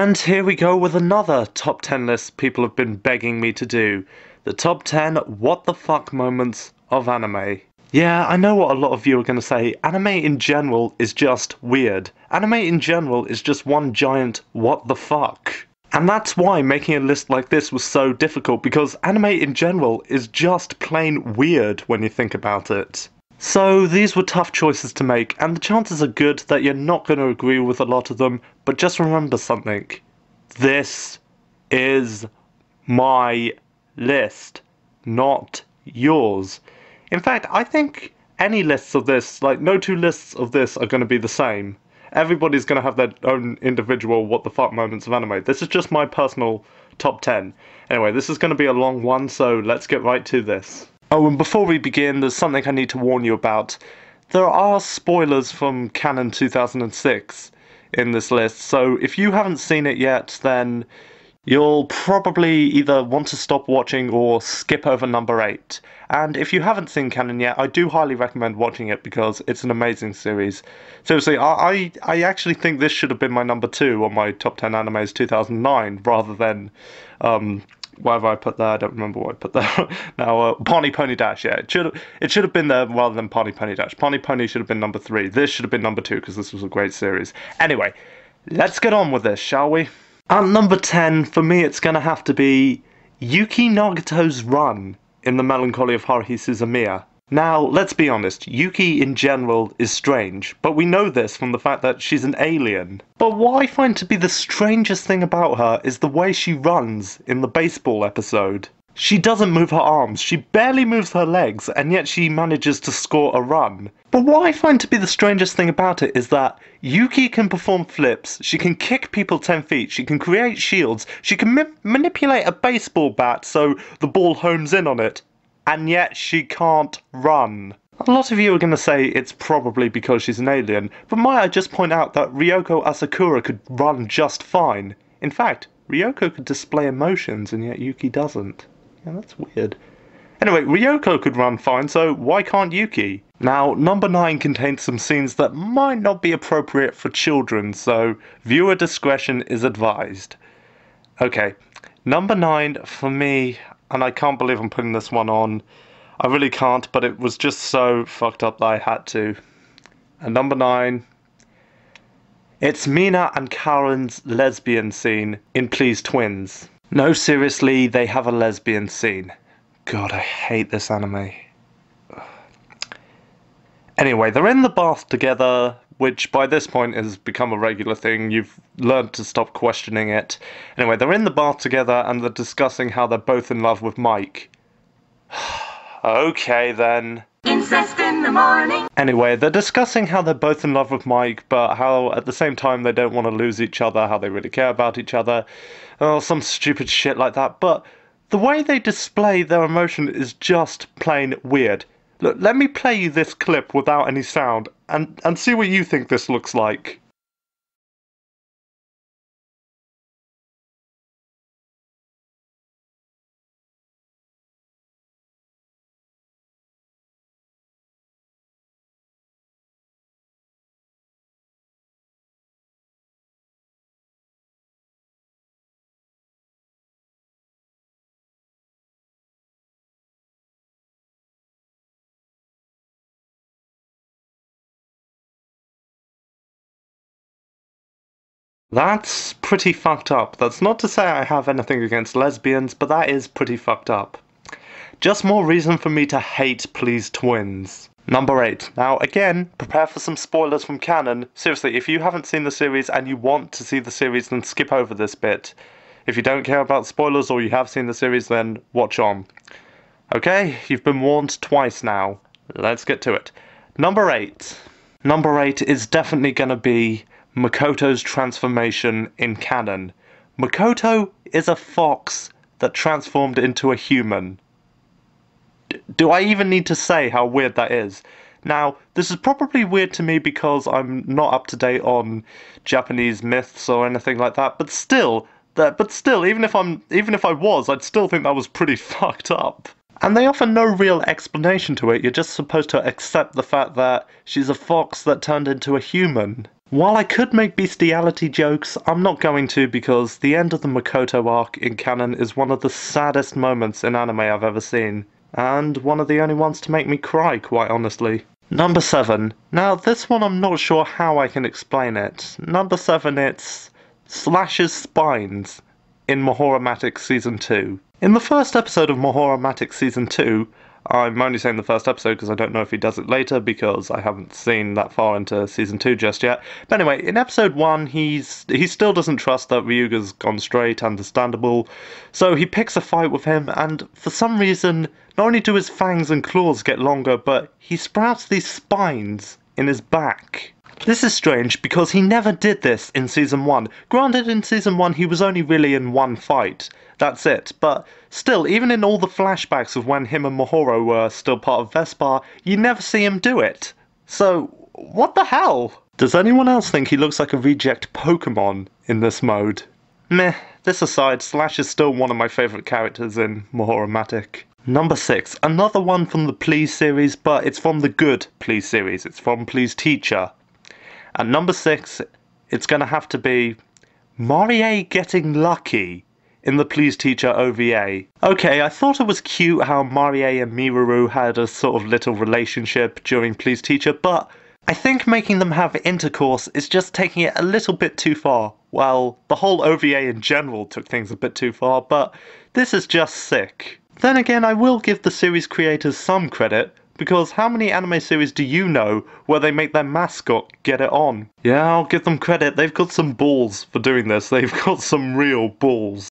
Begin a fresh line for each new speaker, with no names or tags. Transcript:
And here we go with another top 10 list people have been begging me to do. The top 10 what the fuck moments of anime. Yeah, I know what a lot of you are going to say. Anime in general is just weird. Anime in general is just one giant what the fuck. And that's why making a list like this was so difficult, because anime in general is just plain weird when you think about it. So these were tough choices to make, and the chances are good that you're not going to agree with a lot of them, but just remember something. This is my list, not yours. In fact, I think any lists of this, like no two lists of this are going to be the same. Everybody's going to have their own individual what the fuck moments of anime. This is just my personal top 10. Anyway, this is going to be a long one, so let's get right to this. Oh, and before we begin, there's something I need to warn you about. There are spoilers from Canon 2006 in this list, so if you haven't seen it yet, then you'll probably either want to stop watching or skip over number 8. And if you haven't seen Canon yet, I do highly recommend watching it because it's an amazing series. Seriously, I actually think this should have been my number 2 on my top 10 animes 2009, rather than, why have I put there? I don't remember what I put there. Now, Pony Pony Dash, yeah, it should have been there rather than Pony Pony Dash. Pony Pony should have been number 3. This should have been number 2 because this was a great series. Anyway, let's get on with this, shall we? At number 10, for me, it's going to have to be Yuki Nagato's run in The Melancholy of Haruhi Suzumiya. Now, let's be honest, Yuki in general is strange, but we know this from the fact that she's an alien. But what I find to be the strangest thing about her is the way she runs in the baseball episode. She doesn't move her arms, she barely moves her legs, and yet she manages to score a run. But what I find to be the strangest thing about it is that Yuki can perform flips, she can kick people 10 feet, she can create shields, she can manipulate a baseball bat so the ball homes in on it, and yet she can't run. A lot of you are going to say it's probably because she's an alien, but might I just point out that Ryoko Asakura could run just fine. In fact, Ryoko could display emotions and yet Yuki doesn't. Yeah, that's weird. Anyway, Ryoko could run fine, so why can't Yuki? Now, number 9 contains some scenes that might not be appropriate for children, so viewer discretion is advised. Okay, number 9 for me, and I can't believe I'm putting this one on. I really can't, but it was just so fucked up that I had to. And number 9, it's Mina and Karen's lesbian scene in Please Twins. No, seriously, they have a lesbian scene. God, I hate this anime. Anyway, they're in the bath together, which by this point has become a regular thing. You've learned to stop questioning it. Anyway, they're in the bath together and they're discussing how they're both in love with Mike. Okay, then.
Incest in the morning.
Anyway, they're discussing how they're both in love with Mike, but how at the same time they don't want to lose each other, how they really care about each other. Oh, some stupid shit like that. But the way they display their emotion is just plain weird. Look, let me play you this clip without any sound, and see what you think this looks like. That's pretty fucked up. That's not to say I have anything against lesbians, but that is pretty fucked up. Just more reason for me to hate Please Twins. Number 8. Now, again, prepare for some spoilers from Canon. Seriously, if you haven't seen the series and you want to see the series, then skip over this bit. If you don't care about spoilers or you have seen the series, then watch on. Okay, you've been warned twice now. Let's get to it. Number 8. Number 8 is definitely gonna be Makoto's transformation in Canon. Makoto is a fox that transformed into a human. Do I even need to say how weird that is? Now, this is probably weird to me because I'm not up to date on Japanese myths or anything like that, but still, even if I was, I'd still think that was pretty fucked up. And they offer no real explanation to it. You're just supposed to accept the fact that she's a fox that turned into a human. While I could make bestiality jokes, I'm not going to because the end of the Makoto arc in canon is one of the saddest moments in anime I've ever seen, and one of the only ones to make me cry, quite honestly. Number 7. Now, this one I'm not sure how I can explain it. Number 7, it's Slash's spines in Mahoramatic Season 2. In the first episode of Mahoramatic Season 2, I'm only saying the first episode because I don't know if he does it later because I haven't seen that far into Season 2 just yet. But anyway, in Episode 1, he still doesn't trust that Ryuga's gone straight, understandable. So he picks a fight with him, and for some reason, not only do his fangs and claws get longer, but he sprouts these spines in his back. This is strange because he never did this in Season 1. Granted, in Season 1 he was only really in one fight. That's it. But still, even in all the flashbacks of when him and Mahoro were still part of Vespar, you never see him do it. So, what the hell? Does anyone else think he looks like a reject Pokemon in this mode? Meh, this aside, Slash is still one of my favourite characters in Mahoramatic. Number 6, another one from the Please series, but it's from the good Please series. It's from Please Teacher. And number 6, it's going to have to be Marie getting lucky in the Please Teacher OVA. Okay, I thought it was cute how Marie and Miroru had a sort of little relationship during Please Teacher, but I think making them have intercourse is just taking it a little bit too far. Well, the whole OVA in general took things a bit too far, but this is just sick. Then again, I will give the series creators some credit, because how many anime series do you know where they make their mascot get it on? Yeah, I'll give them credit, they've got some balls for doing this, they've got some real balls.